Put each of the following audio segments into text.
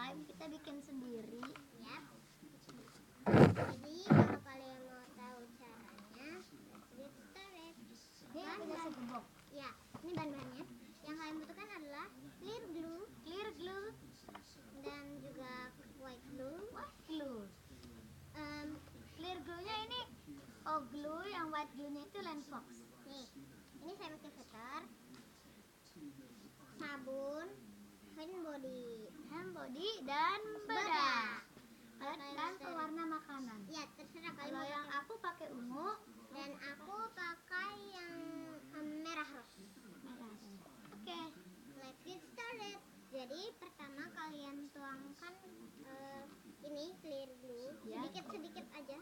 slime kita bikin sendiri. Ya. Jadi kalau kalian mau tahu caranya, let's start. Ini udah segebok. Ya, ini bahan-bahannya. Yang kalian butuhkan adalah clear glue, dan juga white glue. Clear glue-nya ini glue, yang white glue-nya itu Lenfox. Nih, ini sanitizer, sabun, hand body, dan bedak. Kalian Dan pewarna makanan. Ya, terserah kalian. Kalau mau yang pakai. aku pakai ungu Dan aku pakai yang merah rose. Oke. Let's get started. Jadi pertama kalian tuangkan ini clear glue Ya. sedikit aja.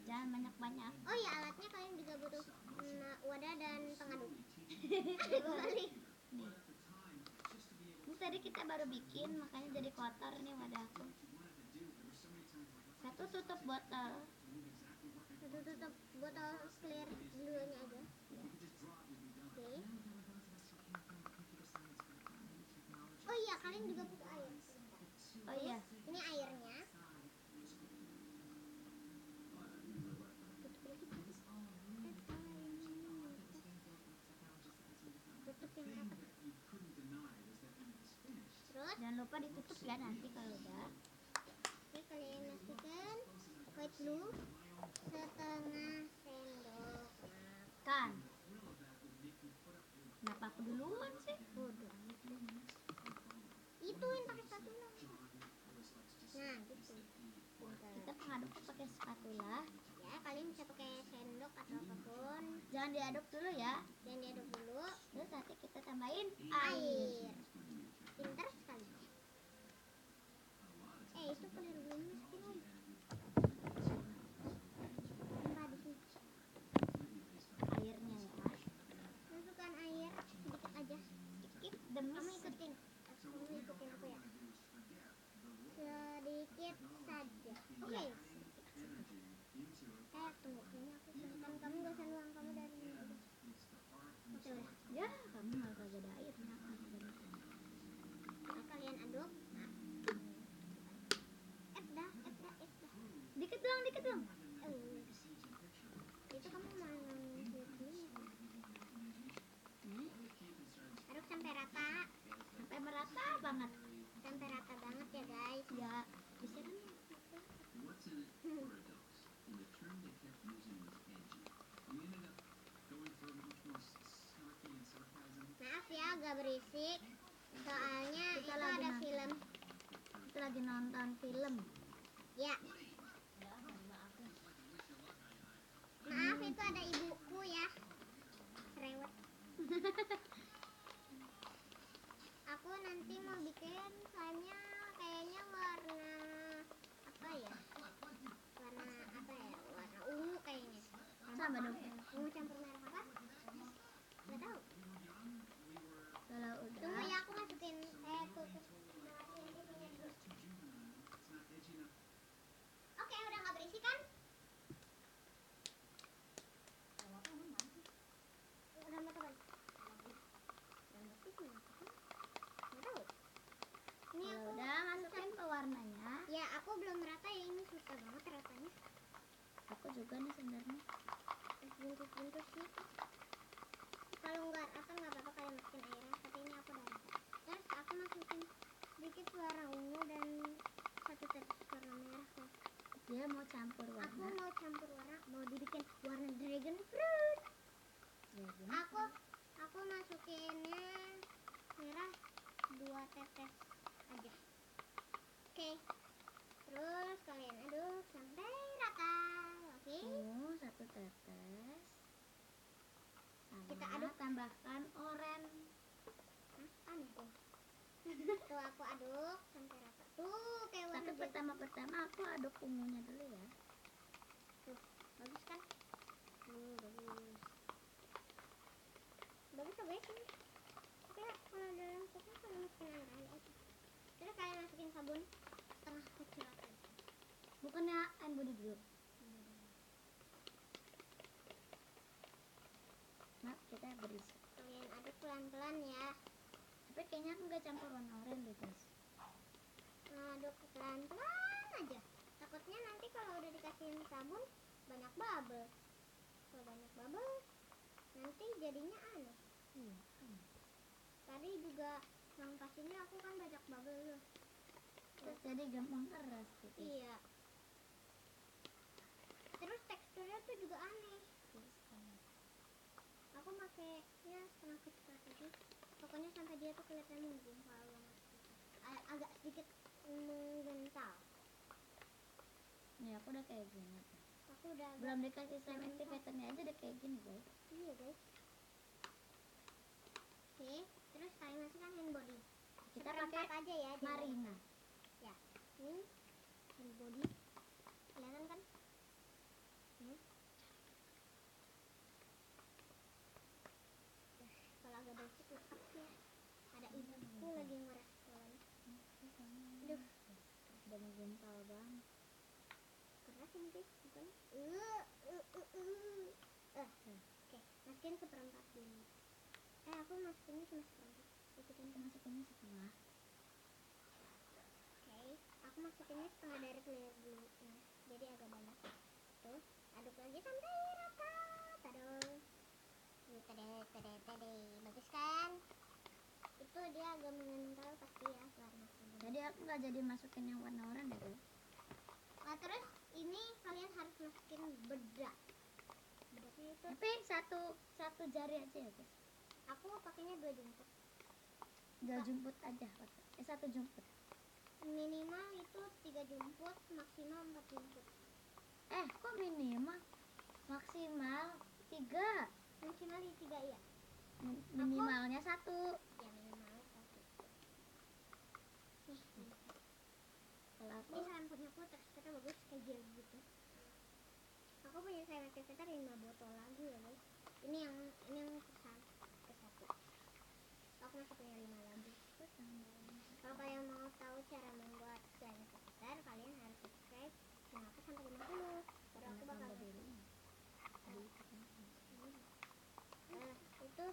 Jangan banyak-banyak. Oh ya, alatnya kalian juga butuh wadah dan pengaduk. Balik. Nih. Ini tadi kita baru bikin, makanya jadi kotor nih wadahku. Satu tutup botol. Tutup botol clear glue-nya aja. Oke. Oh iya, kalian juga butuh air. Oh iya. Ini airnya. Tutup yang rapat. Terus, Jangan lupa ditutup ya nanti kalau udah. oke, kalian masukkan white glue setengah sendok Kan. Kenapa aku duluan sih? bodoh amat deh. Ituin pakai spatula. Nah, gitu. Pintar. Kita pengaduk pakai spatula. Ya, kalian bisa pakai sendok atau apapun. Jangan diaduk dulu ya. Dan diaduk dulu. Terus nanti kita tambahin Air. Pintar sekali. Itu clear glue-nya masukin om. Taruh di sini. Airnya ya. Masukkan air sedikit aja. Sedikit demi Kamu ikutin aku ya. Sedikit saja. Oke. Iya. Tunggu, kayaknya aku kelihatan. Kamu gak usah nuang, kamu dari ini aja. Oke, udah. Ya, kamu malah kagak ada airnya. Nah, kalian aduk. Dah. Dikit doang. Itu kamu mau dulu. Aduk sampai rata. Sampai merata banget. Sampai rata banget ya guys. Ya, bisa kan? Maaf ya agak berisik. Soalnya Kita itu lagi ada nonton. film. Kita lagi nonton film. Ya. Maaf, itu ada ibuku ya. Rewet. Aku nanti mau bikin slime-nya kayaknya warna apa ya? Warna ungu kayaknya. Sama dong. Ungu campur merah apa? Gak tahu. Kalau Tunggu udah. ya, aku masukin tutup. Oke, udah nggak berisi kan? Udah mau teman. Nggak tahu. Ini Kalau aku udah masukin pewarnanya. ya, aku belum merata ya, ini susah banget ratanya. Aku juga nih sebenarnya. Buntus sih. Kalau nggak rata nggak apa-apa, kalian masukin airnya. Tapi ini aku udah rata. Terus aku masukin sedikit warna ungu dan satu tetes warna merah loh. Dia mau campur Aku warna. mau campur warna, mau dibikin warna dragon fruit. Dragon. Aku masukinnya merah 2 tetes aja. Oke. Terus kalian aduk sampai rata. Oke. Ungu 1 tetes. Sama Kita aduk. tambahkan oranye. Aneh tuh. Tuh aku aduk sampai rata. Tuh kayak warna Tapi pertama aku aduk ungunya dulu ya. Tuh, bagus kan? Bagus. Bagus apa ya sini? Tapi kalau dalam kulkas kalian masukin air aja. Terus kalian masukin sabun setengah kecil aja. Bukannya hand body dulu. Nah, kita berisik. Kalian aduk pelan-pelan ya. Tapi kayaknya aku nggak campur warna oranye deh guys. aduk pelan-pelan aja. Takutnya nanti kalau udah dikasihin sabun banyak bubble. Kalau banyak bubble nanti jadinya aneh. Iya. Tadi juga yang kasihnya aku kan banyak bubble loh. Terus jadi gampang keras gitu. Iya. Terus teksturnya tuh juga aneh. Aku pakainya setengah kecepatan aja. Pokoknya sampai dia tuh kelihatan menggumpal banget. Agak sedikit menggental. Nih aku udah kayak gini tuh. Aku udah agak Belum dikasih slime activatornya aja udah kayak gini guys. Iya guys. Oke, terus kalian masukkan hand body. Kita Seperempat pakai aja ya. jangan Marina. Ya, ini hand body. Kelihatan kan? Nih. Kalau agak basic maaf ya. Ada ibuku lagi ngerespon. Aduh, Udah menggumpal banget. keras ini guys, bukan? Oke, masukin seperempat dulu. Aku masukinnya cuma seperempat. Ikutin Kita masukinnya setengah. Oke, aku masukinnya setengah dari clear dulu. Nah, jadi agak banyak. Tuh, aduk lagi sampai rata. Taduh. Tade. Bagus kan? Itu dia agak mengental pasti ya karena sabun. Jadi aku nggak jadi masukin yang warna oranye deh guys. Nah, terus ini kalian harus masukin bedak. Bedaknya itu Tapi satu jari aja ya guys. aku pakainya 2 jemput. 2 jemput aja pakai. 1 jemput. Minimal itu 3 jemput, maksimal 4 jemput. Kok minimal? Maksimal 3. Maksimal 3 ya. Minimalnya 1. Ya minimal 1. Nih, Kalau aku ini sampurnya aku teksturnya bagus kayak gel gitu. Aku punya slime activator 5 botol lagi ya guys. Ini yang ke 1. Aku masih punya 5 lagi. Kalau kalian mau tahu cara membuat slime activator, kalian harus subscribe channel aku sampai 50. Baru aku bakal itu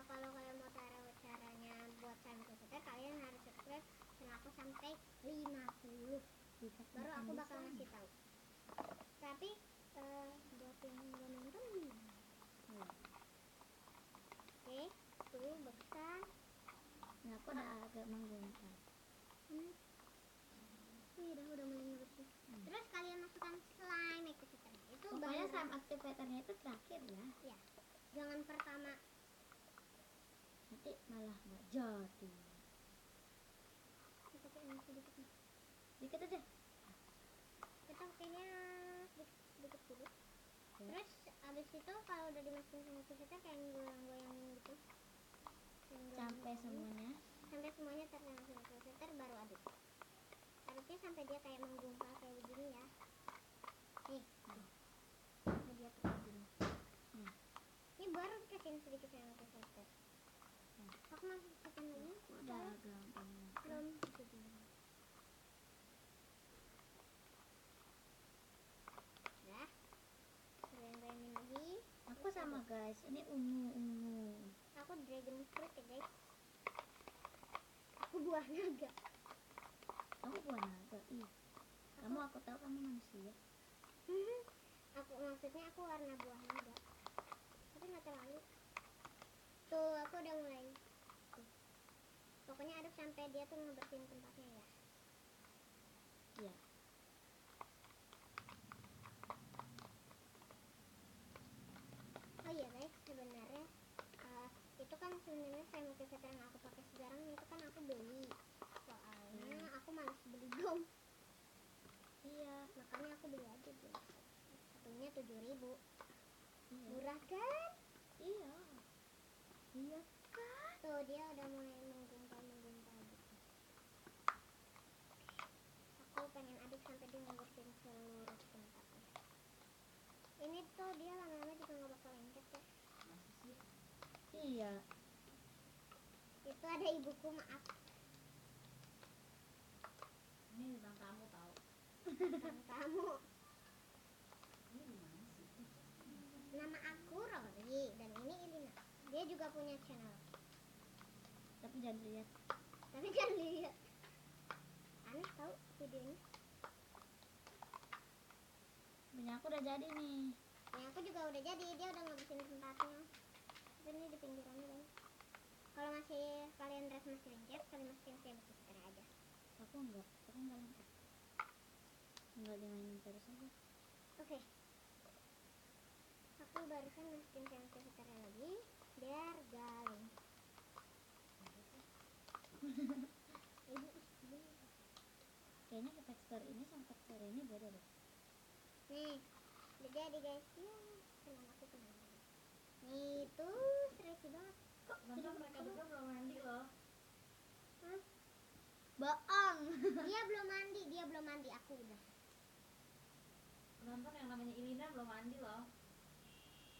kalau kalian mau tahu caranya buat slime activator, kalian harus subscribe channel aku sampai 50. Baru aku bakal ngasih tahu. Tapi buat yang nggak nonton gimana? Oke, tuh bagus kan? Nah, aku udah agak menggumpal. Wih, udah mulai ngebersih. Terus kalian masukkan slime activator. Itu Pokoknya bahan slime activatornya itu terakhir ya. ya. Jangan pertama. Nanti malah nggak jadi. Kita pakai ini sedikit nih. Dikit aja. Kita pakainya sedikit dulu. Ya. Terus abis itu kalau udah dimasukin slime activator kayak goyang-goyangin gitu. Sampai semuanya. Sampai semuanya terkena slime activator baru aduk. Aduknya sampai dia kayak menggumpal kayak begini ya. Nih. Sampai dia tuh kayak gini. Nah. Ini baru dikasihin sedikit slime activator. Aku masukin lagi. Udah gampang. Belum jadi. Udah. Goyang-goyangin lagi. Aku sama guys, ini ungu. Aku dragon fruit ya guys. Aku buah naga. Kamu buah naga. Ih. Kamu aku tahu kamu manusia. Aku maksudnya aku warna buah naga. Tapi nggak terlalu. Tuh aku udah mulai. Tuh. Pokoknya aduk sampai dia tuh ngebersihin tempatnya ya. Iya. Oh iya guys, sebenarnya itu kan sebenarnya slime activator yang aku pakai sekarang itu kan aku beli. Soalnya aku malas beli dom. Iya. Makanya aku beli aja dulu. Satunya 7.000. Iya. Murah kan? Iya. Iya kan? Tuh dia udah mulai menggumpal gitu. Aku pengen aduk sampai dia ngebersihin seluruh tempatnya. Ini tuh dia lama-lama juga nggak bakal lengket ya. Iya. Itu ada ibuku, maaf. Ini tentang kamu tahu. Tentang kamu. Nama aku Rory dan ini Ilina. Dia juga punya channel. Tapi jangan lihat. Tapi jangan lihat. bagus tahu videonya. Punya aku udah jadi nih. Ini aku juga udah jadi, dia udah ngabisin tempatnya. Tapi ini di pinggirannya guys. Kalau masih kalian masih lengket, kalian masukin kayak begitu aja. Aku enggak lengkap. Enggak dimainin terus aja. Oke. Aku barusan masukin sensitivitasnya lagi biar galing. Kayaknya tekstur ini sama tekstur ini beda deh. Nih, udah jadi guys. Ya, senang aku kenal. Nih tuh stretchy banget. Kok mereka berdua belum mandi loh. Hah? Bohong. Dia belum mandi, aku udah. Nonton yang namanya Ilina belum mandi loh.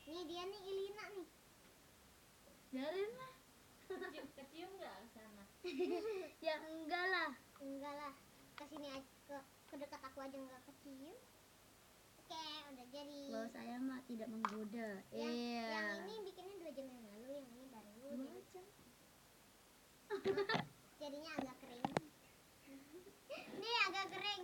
Nih dia nih Ilina nih. Biarin lah. Kecium nggak ke sana? Ya enggak lah. Enggak lah. Kesini aja ke dekat aku aja enggak kecium. Oke, udah jadi. Kalau saya mah tidak menggoda. Yang ini bikinnya 2 jam yang lalu, yang ini baru. 2 jam. Jadinya agak kering. Nih agak kering.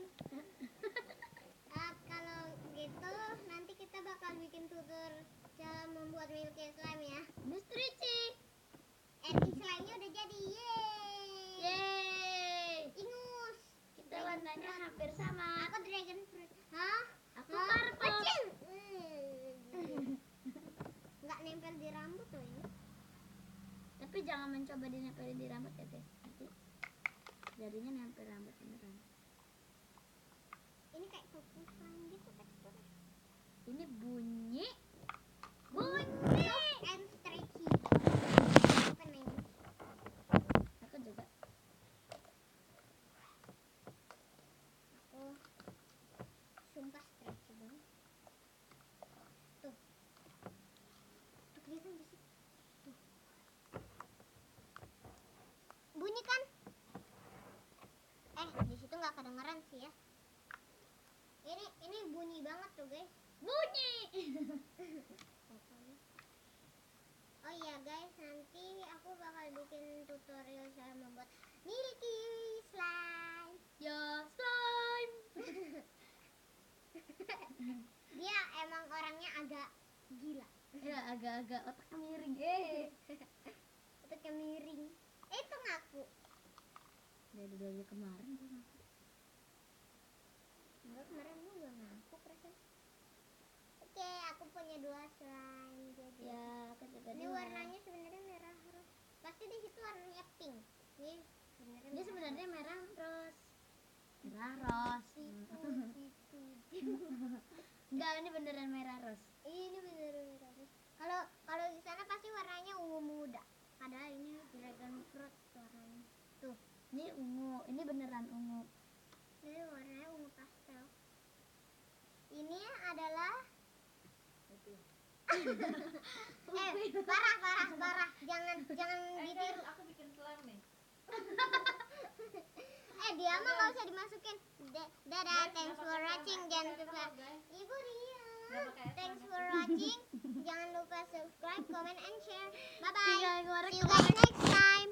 Kalau gitu nanti kita bakal bikin tutor cara membuat milky slime ya. Mystery Chick. Slime-nya udah jadi. Yeay. Yeay. Ingus. Kita warnanya hampir sama. Aku dragon fruit. Hah? Aku purple. Kecil. Nggak nempel di rambut loh ini. Tapi jangan mencoba dinempelin di rambut ya guys. Nanti jadinya nempel rambut beneran. Ini kayak purple slime gitu teksturnya. Ini bunyi. Soft and stretchy. Apa nih? Aku juga. Aku sumpah stretchy banget. Tuh. Tuh kelihatan di situ. Tuh. Bunyi kan? Di situ nggak kedengeran sih ya. Ini bunyi banget tuh guys. Bunyi. Oh iya guys, nanti aku bakal bikin tutorial cara membuat milky slime. Ya slime. Dia emang orangnya agak gila. Ya agak-agak otaknya miring. Otaknya miring. Itu ngaku. Dari kemarin gue ngaku. Enggak, kemarin lu gak ngaku perasaan. Oke, aku punya 2 slime jadi. Ya aku juga. Ini warnanya sebenarnya merah ros. Pasti di situ warnanya pink. Ini sebenarnya. Dia sebenarnya merah ros. Merah ros. Enggak, ini beneran merah ros. Ini beneran merah ros. Kalau di sana pasti warnanya ungu muda. Padahal ini dragon fruit warnanya. Tuh, Ini ungu, ini beneran ungu. ini warnanya ungu pastel. Ini adalah parah. Jangan gitu. Aku bikin slime nih. Dia mah nggak usah dimasukin. Dadah, thanks for watching. Jangan lupa. Ibu dia. Thanks for watching. Jangan lupa subscribe, comment, and share. Bye bye. See you guys next time.